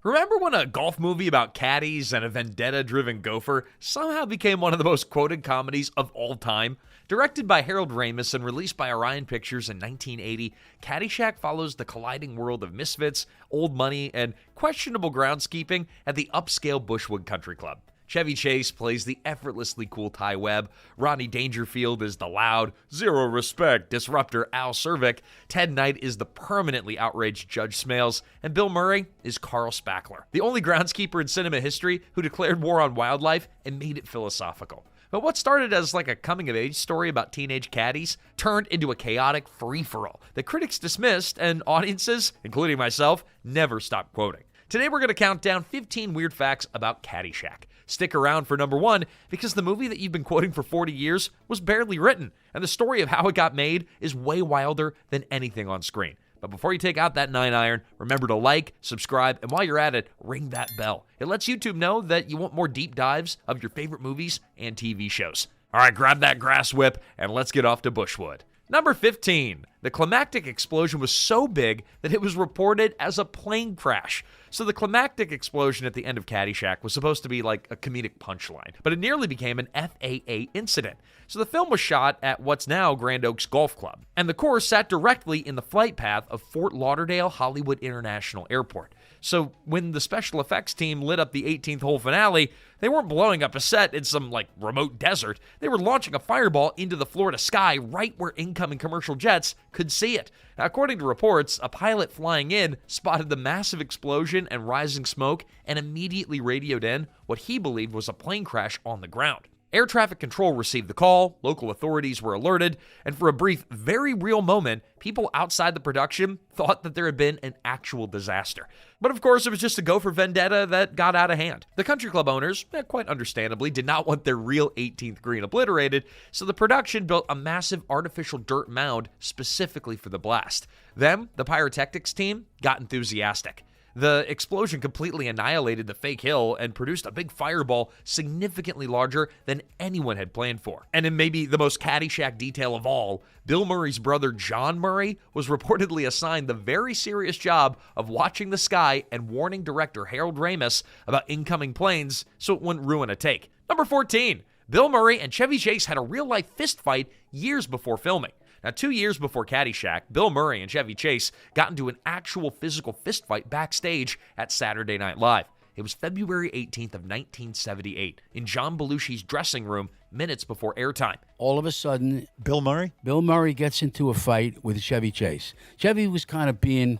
Remember when a golf movie about caddies and a vendetta-driven gopher somehow became one of the most quoted comedies of all time? Directed by Harold Ramis and released by Orion Pictures in 1980, Caddyshack follows the colliding world of misfits, old money, and questionable groundskeeping at the upscale Bushwood Country Club. Chevy Chase plays the effortlessly cool Ty Webb, Rodney Dangerfield is the loud, zero-respect disruptor Al Cervic, Ted Knight is the permanently outraged Judge Smales, and Bill Murray is Carl Spackler, the only groundskeeper in cinema history who declared war on wildlife and made it philosophical. But what started as like a coming-of-age story about teenage caddies turned into a chaotic free-for-all that critics dismissed and audiences, including myself, never stopped quoting. Today we're going to count down 15 weird facts about Caddyshack. Stick around for number 1, because the movie that you've been quoting for 40 years was barely written, and the story of how it got made is way wilder than anything on screen. But before you take out that 9-iron, remember to like, subscribe, and while you're at it, ring that bell. It lets YouTube know that you want more deep dives of your favorite movies and TV shows. All right, grab that grass whip, and let's get off to Bushwood. Number 15. The climactic explosion was so big that it was reported as a plane crash. So the climactic explosion at the end of Caddyshack was supposed to be like a comedic punchline, but it nearly became an FAA incident. So the film was shot at what's now Grand Oaks Golf Club, and the course sat directly in the flight path of Fort Lauderdale Hollywood International Airport. So when the special effects team lit up the 18th hole finale, they weren't blowing up a set in some remote desert. They were launching a fireball into the Florida sky right where incoming commercial jets could see it. Now, according to reports, a pilot flying in spotted the massive explosion and rising smoke and immediately radioed in what he believed was a plane crash on the ground. Air traffic control received the call, local authorities were alerted, and for a brief, very real moment, people outside the production thought that there had been an actual disaster. But of course, it was just a gopher vendetta that got out of hand. The country club owners, quite understandably, did not want their real 18th green obliterated, so the production built a massive artificial dirt mound specifically for the blast. Them, the pyrotechnics team, got enthusiastic. The explosion completely annihilated the fake hill and produced a big fireball significantly larger than anyone had planned for. And in maybe the most Caddyshack detail of all, Bill Murray's brother John Murray was reportedly assigned the very serious job of watching the sky and warning director Harold Ramis about incoming planes so it wouldn't ruin a take. Number 14. Bill Murray and Chevy Chase had a real-life fist fight years before filming. Now, 2 years before Caddyshack, Bill Murray and Chevy Chase got into an actual physical fistfight backstage at Saturday Night Live. It was February 18th of 1978 in John Belushi's dressing room minutes before airtime. All of a sudden, Bill Murray? Bill Murray gets into a fight with Chevy Chase. Chevy was kind of being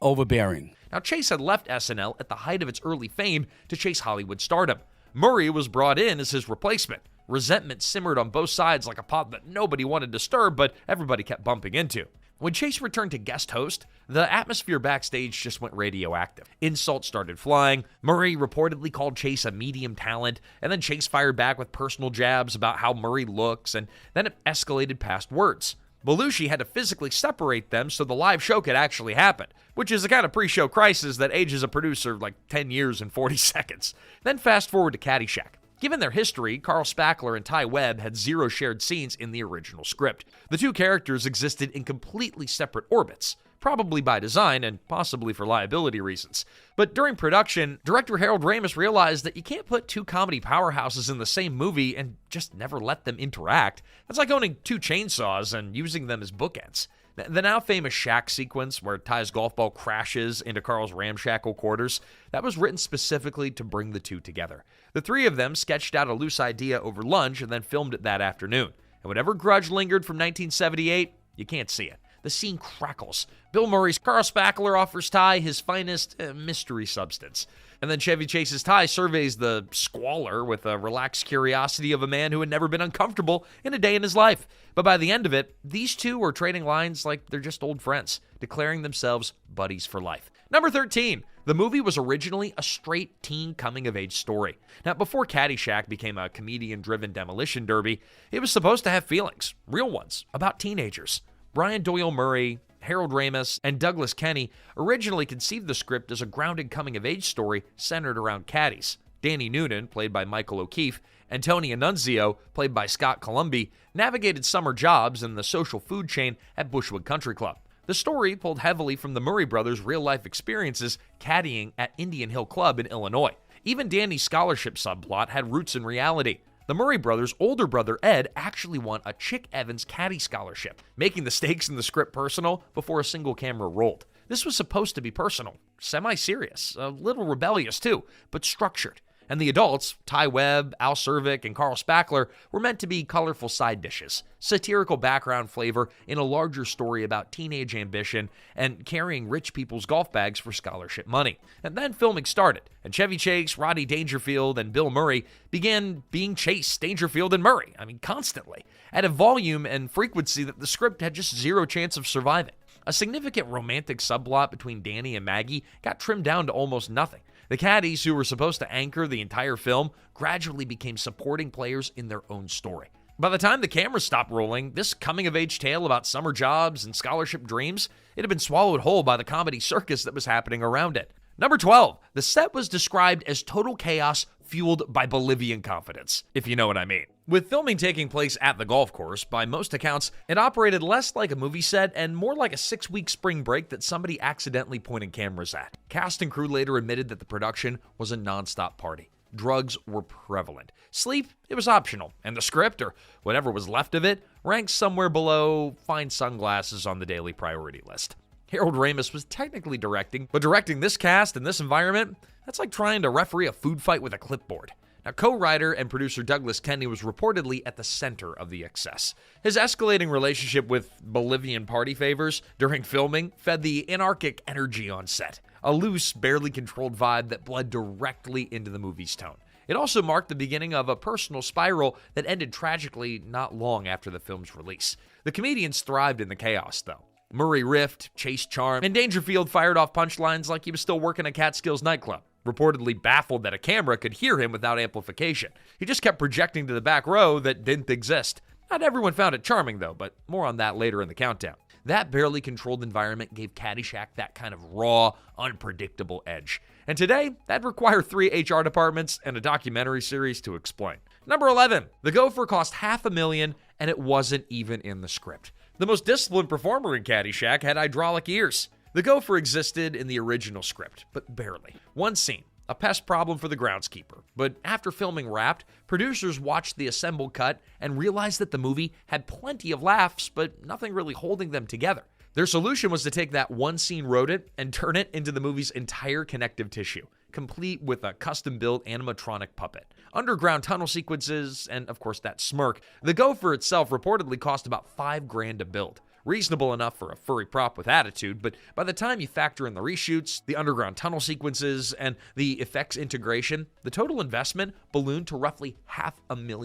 overbearing. Now, Chase had left SNL at the height of its early fame to chase Hollywood stardom. Murray was brought in as his replacement. Resentment simmered on both sides like a pot that nobody wanted to stir, but everybody kept bumping into. When Chase returned to guest host, the atmosphere backstage just went radioactive. Insults started flying. Murray reportedly called Chase a medium talent, and then Chase fired back with personal jabs about how Murray looks, and then it escalated past words. Belushi had to physically separate them so the live show could actually happen, which is a kind of pre-show crisis that ages a producer 10 years and 40 seconds. Then fast forward to Caddyshack. Given their history, Carl Spackler and Ty Webb had zero shared scenes in the original script. The two characters existed in completely separate orbits, probably by design and possibly for liability reasons. But during production, director Harold Ramis realized that you can't put two comedy powerhouses in the same movie and just never let them interact. That's like owning two chainsaws and using them as bookends. The now famous shack sequence where Ty's golf ball crashes into Carl's ramshackle quarters, that was written specifically to bring the two together. The three of them sketched out a loose idea over lunch and then filmed it that afternoon. And whatever grudge lingered from 1978, you can't see it. The scene crackles. Bill Murray's Carl Spackler offers Ty his finest mystery substance. And then Chevy Chase's Ty surveys the squalor with a relaxed curiosity of a man who had never been uncomfortable in a day in his life. But by the end of it, these two were trading lines like they're just old friends, declaring themselves buddies for life. Number 13. The movie was originally a straight teen coming-of-age story. Now, before Caddyshack became a comedian-driven demolition derby, it was supposed to have feelings, real ones, about teenagers. Brian Doyle-Murray, Harold Ramis, and Douglas Kenney originally conceived the script as a grounded coming-of-age story centered around caddies. Danny Noonan, played by Michael O'Keefe, and Tony Annunzio, played by Scott Columby, navigated summer jobs in the social food chain at Bushwood Country Club. The story pulled heavily from the Murray brothers' real-life experiences caddying at Indian Hill Club in Illinois. Even Danny's scholarship subplot had roots in reality. The Murray brothers' older brother Ed actually won a Chick Evans caddy scholarship, making the stakes in the script personal before a single camera rolled. This was supposed to be personal, semi-serious, a little rebellious too, but structured. And the adults, Ty Webb, Al Cervic, and Carl Spackler, were meant to be colorful side dishes, satirical background flavor in a larger story about teenage ambition and carrying rich people's golf bags for scholarship money. And then filming started, and Chevy Chase, Rodney Dangerfield, and Bill Murray began being Chase, Dangerfield, and Murray, constantly, at a volume and frequency that the script had just zero chance of surviving. A significant romantic subplot between Danny and Maggie got trimmed down to almost nothing. The caddies, who were supposed to anchor the entire film, gradually became supporting players in their own story. By the time the cameras stopped rolling, this coming-of-age tale about summer jobs and scholarship dreams, it had been swallowed whole by the comedy circus that was happening around it. Number 12, the set was described as total chaos fueled by Bolivian confidence, if you know what I mean. With filming taking place at the golf course, by most accounts, it operated less like a movie set and more like a 6-week spring break that somebody accidentally pointed cameras at. Cast and crew later admitted that the production was a non-stop party. Drugs were prevalent. Sleep, it was optional, and the script, or whatever was left of it, ranks somewhere below fine sunglasses on the daily priority list. Harold Ramis was technically directing, but directing this cast in this environment, that's like trying to referee a food fight with a clipboard. Now, co-writer and producer Douglas Kenney was reportedly at the center of the excess. His escalating relationship with Bolivian party favors during filming fed the anarchic energy on set, a loose, barely controlled vibe that bled directly into the movie's tone. It also marked the beginning of a personal spiral that ended tragically not long after the film's release. The comedians thrived in the chaos, though. Murray riffed, Chase charmed, and Dangerfield fired off punchlines like he was still working at Catskills nightclub, reportedly baffled that a camera could hear him without amplification. He just kept projecting to the back row that didn't exist. Not everyone found it charming, though, but more on that later in the countdown. That barely controlled environment gave Caddyshack that kind of raw, unpredictable edge. And today, that'd require 3 HR departments and a documentary series to explain. Number 11, the gopher cost $500,000 and it wasn't even in the script. The most disciplined performer in Caddyshack had hydraulic ears. The gopher existed in the original script, but barely. One scene, a pest problem for the groundskeeper. But after filming wrapped, producers watched the assembled cut and realized that the movie had plenty of laughs, but nothing really holding them together. Their solution was to take that one scene rodent and turn it into the movie's entire connective tissue, complete with a custom-built animatronic puppet, underground tunnel sequences, and of course that smirk. The gopher itself reportedly cost about $5,000 to build. Reasonable enough for a furry prop with attitude, but by the time you factor in the reshoots, the underground tunnel sequences, and the effects integration, the total investment ballooned to roughly $500,000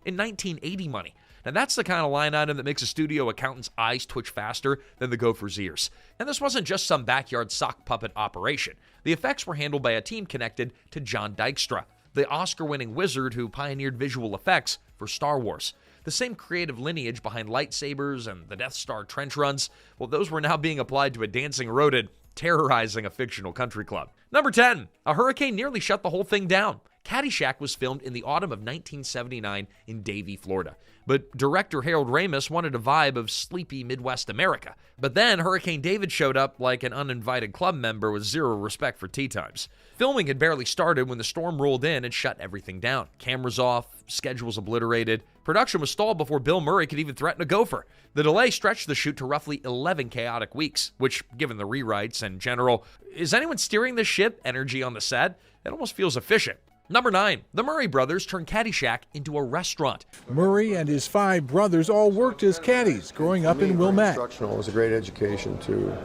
in 1980 money. Now that's the kind of line item that makes a studio accountant's eyes twitch faster than the gopher's ears. And this wasn't just some backyard sock puppet operation. The effects were handled by a team connected to John Dykstra, the Oscar-winning wizard who pioneered visual effects for Star Wars. The same creative lineage behind lightsabers and the Death Star trench runs, well, those were now being applied to a dancing rodent terrorizing a fictional country club. Number 10, a hurricane nearly shut the whole thing down. Caddyshack was filmed in the autumn of 1979 in Davie, Florida. But director Harold Ramis wanted a vibe of sleepy Midwest America. But then Hurricane David showed up like an uninvited club member with zero respect for tea times. Filming had barely started when the storm rolled in and shut everything down. Cameras off, schedules obliterated. Production was stalled before Bill Murray could even threaten a gopher. The delay stretched the shoot to roughly 11 chaotic weeks, which, given the rewrites and general, is anyone steering this ship energy on the set? It almost feels efficient. Number 9, the Murray brothers turned Caddyshack into a restaurant. Murray and his 5 brothers all worked as caddies growing up in Wilmette. Instructional was a great education to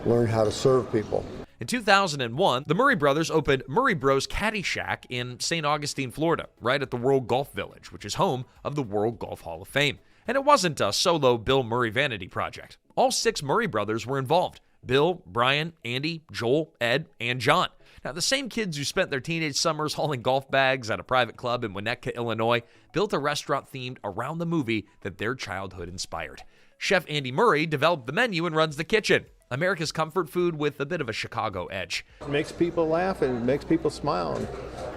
learn how to serve people. In 2001, the Murray brothers opened Murray Bros Caddyshack in St. Augustine, Florida, right at the World Golf Village, which is home of the World Golf Hall of Fame. And it wasn't a solo Bill Murray vanity project. All 6 Murray brothers were involved: Bill, Brian, Andy, Joel, Ed, and John. Now, the same kids who spent their teenage summers hauling golf bags at a private club in Winnetka, Illinois, built a restaurant themed around the movie that their childhood inspired. Chef Andy Murray developed the menu and runs the kitchen. America's comfort food with a bit of a Chicago edge. It makes people laugh and it makes people smile.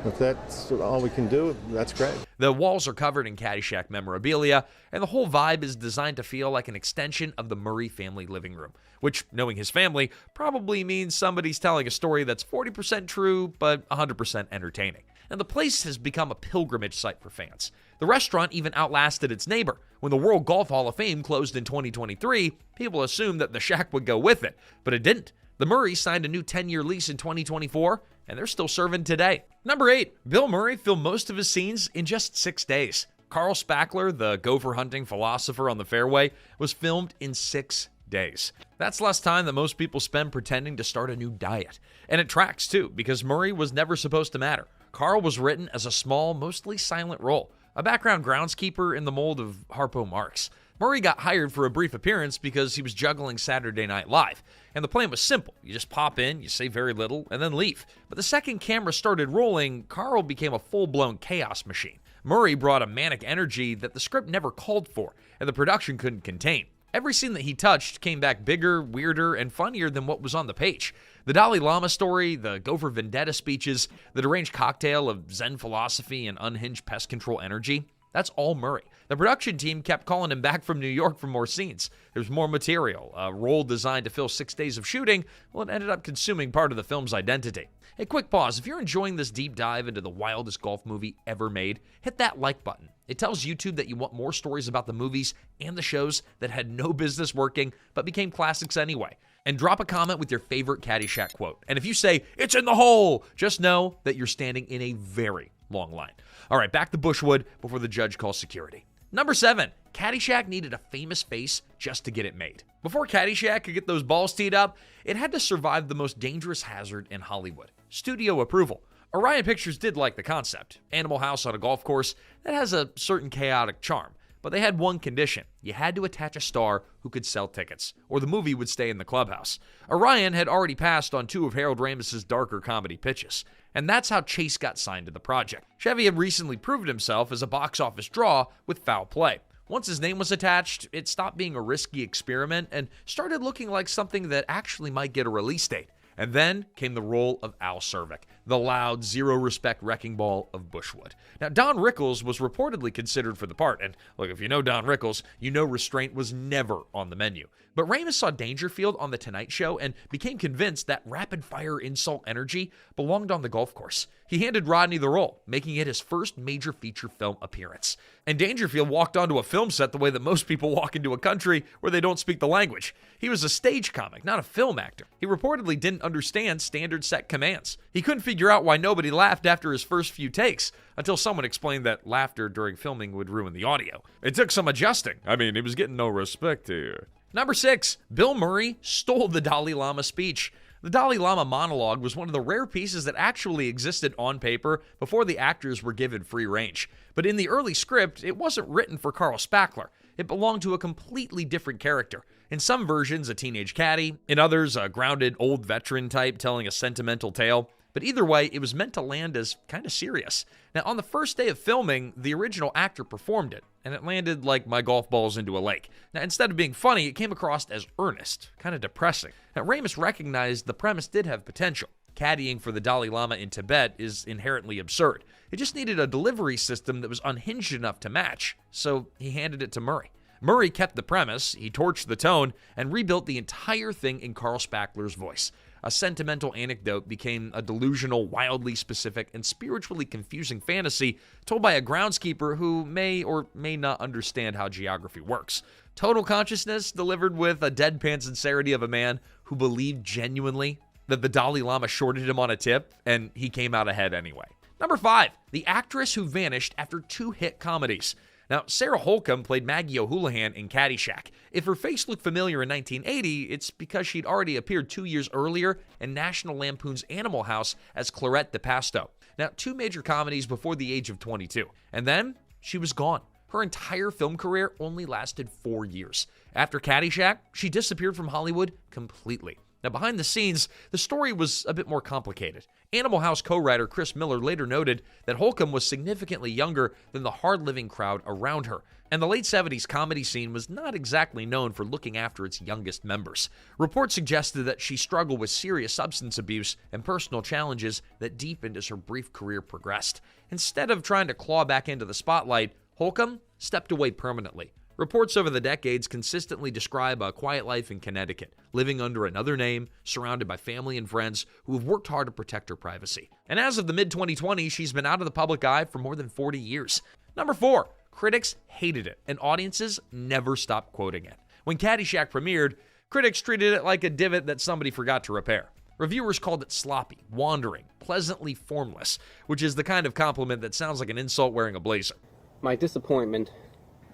If that's all we can do, that's great. The walls are covered in Caddyshack memorabilia, and the whole vibe is designed to feel like an extension of the Murray family living room, which, knowing his family, probably means somebody's telling a story that's 40% true, but 100% entertaining. And the place has become a pilgrimage site for fans. The restaurant even outlasted its neighbor. When the World Golf Hall of Fame closed in 2023, people assumed that the Shack would go with it, but it didn't. The Murrays signed a new 10-year lease in 2024, and they're still serving today. Number 8, Bill Murray filmed most of his scenes in just 6 days. Carl Spackler, the gopher hunting philosopher on the fairway, was filmed in 6 days. That's less time than most people spend pretending to start a new diet. And it tracks too, because Murray was never supposed to matter. Carl was written as a small, mostly silent role, a background groundskeeper in the mold of Harpo Marx. Murray got hired for a brief appearance because he was juggling Saturday Night Live, and the plan was simple. You just pop in, you say very little, and then leave. But the second camera started rolling, Carl became a full-blown chaos machine. Murray brought a manic energy that the script never called for, and the production couldn't contain. Every scene that he touched came back bigger, weirder, and funnier than what was on the page. The Dalai Lama story, the Gopher Vendetta speeches, the deranged cocktail of Zen philosophy and unhinged pest control energy, that's all Murray. The production team kept calling him back from New York for more scenes. There's more material. A role designed to fill 6 days of shooting, well, it ended up consuming part of the film's identity. A quick pause. If you're enjoying this deep dive into the wildest golf movie ever made, hit that like button. It tells YouTube that you want more stories about the movies and the shows that had no business working but became classics anyway. And drop a comment with your favorite Caddyshack quote. And if you say, "It's in the hole," just know that you're standing in a very long line. All right, back to Bushwood before the judge calls security. Number 7, Caddyshack needed a famous face just to get it made. Before Caddyshack could get those balls teed up, it had to survive the most dangerous hazard in Hollywood: studio approval. Orion Pictures did like the concept. Animal House on a golf course, that has a certain chaotic charm. But they had one condition. You had to attach a star who could sell tickets, or the movie would stay in the clubhouse. Orion had already passed on 2 of Harold Ramis' darker comedy pitches, and that's how Chase got signed to the project. Chevy had recently proved himself as a box office draw with Foul Play. Once his name was attached, it stopped being a risky experiment and started looking like something that actually might get a release date. And then came the role of Al Cervic, the loud, zero-respect wrecking ball of Bushwood. Now, Don Rickles was reportedly considered for the part, and look, if you know Don Rickles, you know restraint was never on the menu. But Ramis saw Dangerfield on The Tonight Show and became convinced that rapid-fire insult energy belonged on the golf course. He handed Rodney the role, making it his first major feature film appearance. And Dangerfield walked onto a film set the way that most people walk into a country where they don't speak the language. He was a stage comic, not a film actor. He reportedly didn't understand standard set commands. He couldn't figure out why nobody laughed after his first few takes, until someone explained that laughter during filming would ruin the audio. It took some adjusting. I mean, he was getting no respect here. Number 6, Bill Murray stole the Dalai Lama speech. The Dalai Lama monologue was one of the rare pieces that actually existed on paper before the actors were given free range. But in the early script, it wasn't written for Carl Spackler. It belonged to a completely different character. In some versions, a teenage caddy. In others, a grounded old veteran type telling a sentimental tale. But either way, it was meant to land as kind of serious. Now, on the first day of filming, the original actor performed it, and it landed like my golf balls into a lake. Now, instead of being funny, it came across as earnest, kind of depressing. Now, Ramis recognized the premise did have potential. Caddying for the Dalai Lama in Tibet is inherently absurd. It just needed a delivery system that was unhinged enough to match, so he handed it to Murray. Murray kept the premise, he torched the tone, and rebuilt the entire thing in Carl Spackler's voice. A sentimental anecdote became a delusional, wildly specific, and spiritually confusing fantasy told by a groundskeeper who may or may not understand how geography works. Total consciousness delivered with a deadpan sincerity of a man who believed genuinely that the Dalai Lama shorted him on a tip, and he came out ahead anyway. Number 5, the actress who vanished after 2 hit comedies. Now, Sarah Holcomb played Maggie O'Houlihan in Caddyshack. If her face looked familiar in 1980, it's because she'd already appeared 2 years earlier in National Lampoon's Animal House as Clarette DePasto. Now, 2 major comedies before the age of 22. And then, she was gone. Her entire film career only lasted 4 years. After Caddyshack, she disappeared from Hollywood completely. Now, behind the scenes, the story was a bit more complicated. Animal House co-writer Chris Miller later noted that Holcomb was significantly younger than the hard-living crowd around her, and the late 70s comedy scene was not exactly known for looking after its youngest members. Reports suggested that she struggled with serious substance abuse and personal challenges that deepened as her brief career progressed. Instead of trying to claw back into the spotlight, Holcomb stepped away permanently. Reports over the decades consistently describe a quiet life in Connecticut, living under another name, surrounded by family and friends who have worked hard to protect her privacy. And as of the mid-2020s, she's been out of the public eye for more than 40 years. Number 4, critics hated it, and audiences never stopped quoting it. When Caddyshack premiered, critics treated it like a divot that somebody forgot to repair. Reviewers called it sloppy, wandering, pleasantly formless, which is the kind of compliment that sounds like an insult wearing a blazer. My disappointment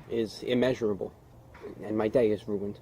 is immeasurable, and my day is ruined.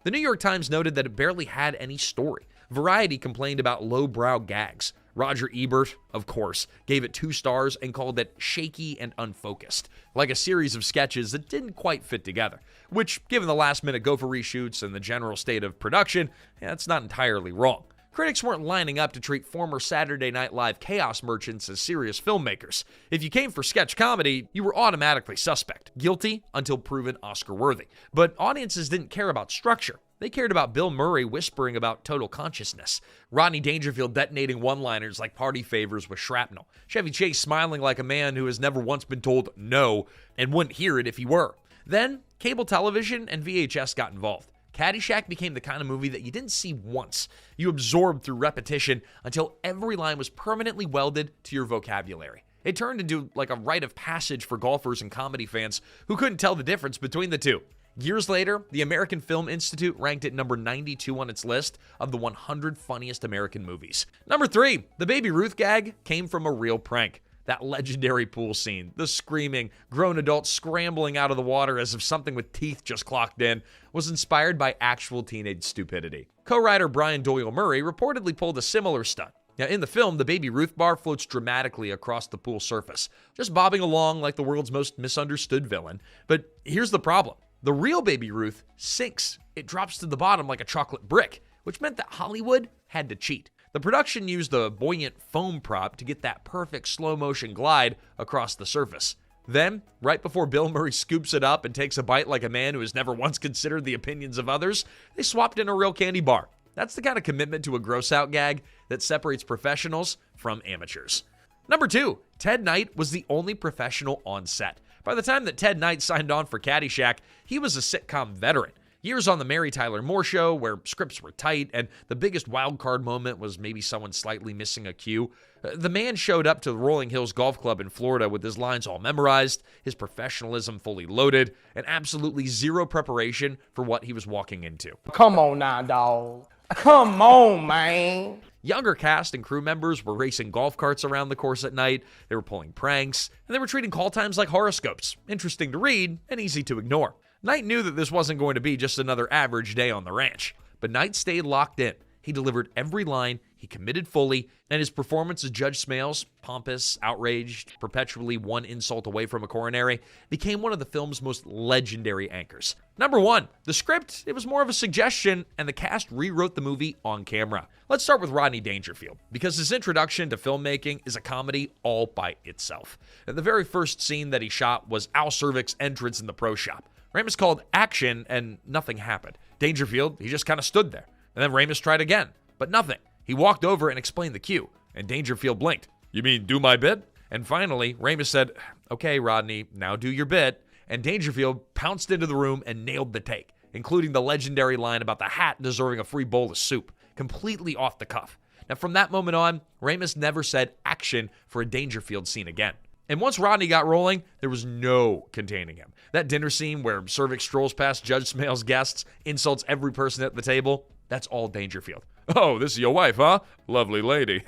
The New York Times noted that it barely had any story. Variety complained about lowbrow gags. Roger Ebert, of course, gave it 2 stars and called it shaky and unfocused, like a series of sketches that didn't quite fit together, which, given the last-minute gopher reshoots and the general state of production, that's not entirely wrong. Critics weren't lining up to treat former Saturday Night Live chaos merchants as serious filmmakers. If you came for sketch comedy, you were automatically suspect, guilty until proven Oscar-worthy. But audiences didn't care about structure. They cared about Bill Murray whispering about total consciousness, Rodney Dangerfield detonating one-liners like party favors with shrapnel, Chevy Chase smiling like a man who has never once been told no and wouldn't hear it if he were. Then, cable television and VHS got involved. Caddyshack became the kind of movie that you didn't see once. You absorbed through repetition until every line was permanently welded to your vocabulary. It turned into like a rite of passage for golfers and comedy fans who couldn't tell the difference between the two. Years later, the American Film Institute ranked it number 92 on its list of the 100 funniest American movies. Number 3, the Baby Ruth gag came from a real prank. That legendary pool scene, the screaming, grown adults scrambling out of the water as if something with teeth just clocked in, was inspired by actual teenage stupidity. Co-writer Brian Doyle-Murray reportedly pulled a similar stunt. Now, in the film, the Baby Ruth bar floats dramatically across the pool surface, just bobbing along like the world's most misunderstood villain. But here's the problem. The real Baby Ruth sinks. It drops to the bottom like a chocolate brick, which meant that Hollywood had to cheat. The production used a buoyant foam prop to get that perfect slow-motion glide across the surface. Then, right before Bill Murray scoops it up and takes a bite like a man who has never once considered the opinions of others, they swapped in a real candy bar. That's the kind of commitment to a gross-out gag that separates professionals from amateurs. Number 2, Ted Knight was the only professional on set. By the time that Ted Knight signed on for Caddyshack, he was a sitcom veteran. Years on the Mary Tyler Moore Show, where scripts were tight, and the biggest wild card moment was maybe someone slightly missing a cue. The man showed up to the Rolling Hills Golf Club in Florida with his lines all memorized, his professionalism fully loaded, and absolutely zero preparation for what he was walking into. Come on now, dawg. Come on, man. Younger cast and crew members were racing golf carts around the course at night, they were pulling pranks, and they were treating call times like horoscopes, interesting to read and easy to ignore. Knight knew that this wasn't going to be just another average day on the ranch, but Knight stayed locked in. He delivered every line, he committed fully, and his performance as Judge Smales, pompous, outraged, perpetually one insult away from a coronary, became one of the film's most legendary anchors. Number 1, the script, it was more of a suggestion, and the cast rewrote the movie on camera. Let's start with Rodney Dangerfield, because his introduction to filmmaking is a comedy all by itself. And the very first scene that he shot was Al Cervik's entrance in the pro shop. Ramis called action, and nothing happened. Dangerfield, he just kind of stood there. And then Ramis tried again, but nothing. He walked over and explained the cue, and Dangerfield blinked. "You mean do my bit?" And finally, Ramis said, "Okay, Rodney, now do your bit." And Dangerfield pounced into the room and nailed the take, including the legendary line about the hat deserving a free bowl of soup, completely off the cuff. Now, from that moment on, Ramis never said action for a Dangerfield scene again. And once Rodney got rolling, there was no containing him. That dinner scene where Cervik strolls past Judge Smales' guests, insults every person at the table, that's all Dangerfield. "Oh, this is your wife, huh? Lovely lady.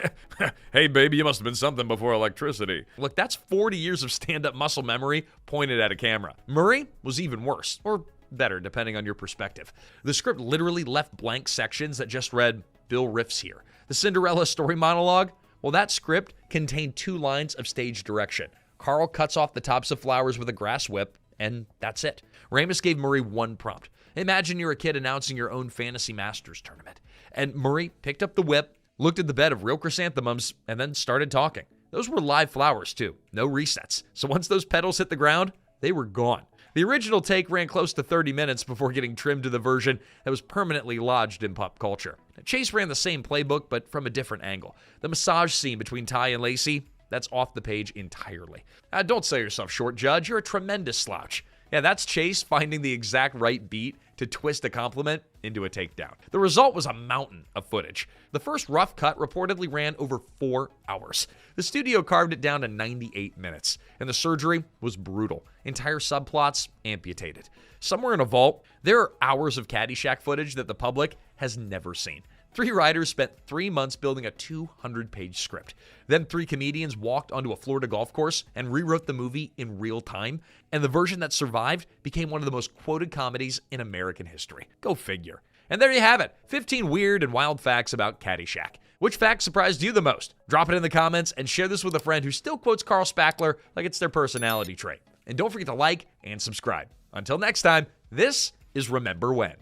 Hey, baby, you must have been something before electricity." Look, that's 40 years of stand-up muscle memory pointed at a camera. Murray was even worse, or better, depending on your perspective. The script literally left blank sections that just read, "Bill riffs here." The Cinderella story monologue, well, that script contained 2 lines of stage direction. Carl cuts off the tops of flowers with a grass whip, and that's it. Ramis gave Murray 1 prompt. Imagine you're a kid announcing your own Fantasy Masters tournament, and Murray picked up the whip, looked at the bed of real chrysanthemums, and then started talking. Those were live flowers, too. No resets. So once those petals hit the ground, they were gone. The original take ran close to 30 minutes before getting trimmed to the version that was permanently lodged in pop culture. Chase ran the same playbook, but from a different angle. The massage scene between Ty and Lacey, that's off the page entirely. Don't sell yourself short, Judge. You're a tremendous slouch. Yeah, that's Chase finding the exact right beat to twist a compliment into a takedown. The result was a mountain of footage. The first rough cut reportedly ran over 4 hours. The studio carved it down to 98 minutes, and the surgery was brutal. Entire subplots amputated. Somewhere in a vault, there are hours of Caddyshack footage that the public has never seen. 3 writers spent 3 months building a 200-page script. Then 3 comedians walked onto a Florida golf course and rewrote the movie in real time, and the version that survived became one of the most quoted comedies in American history. Go figure. And there you have it, 15 weird and wild facts about Caddyshack. Which fact surprised you the most? Drop it in the comments and share this with a friend who still quotes Carl Spackler like it's their personality trait. And don't forget to like and subscribe. Until next time, this is Remember When.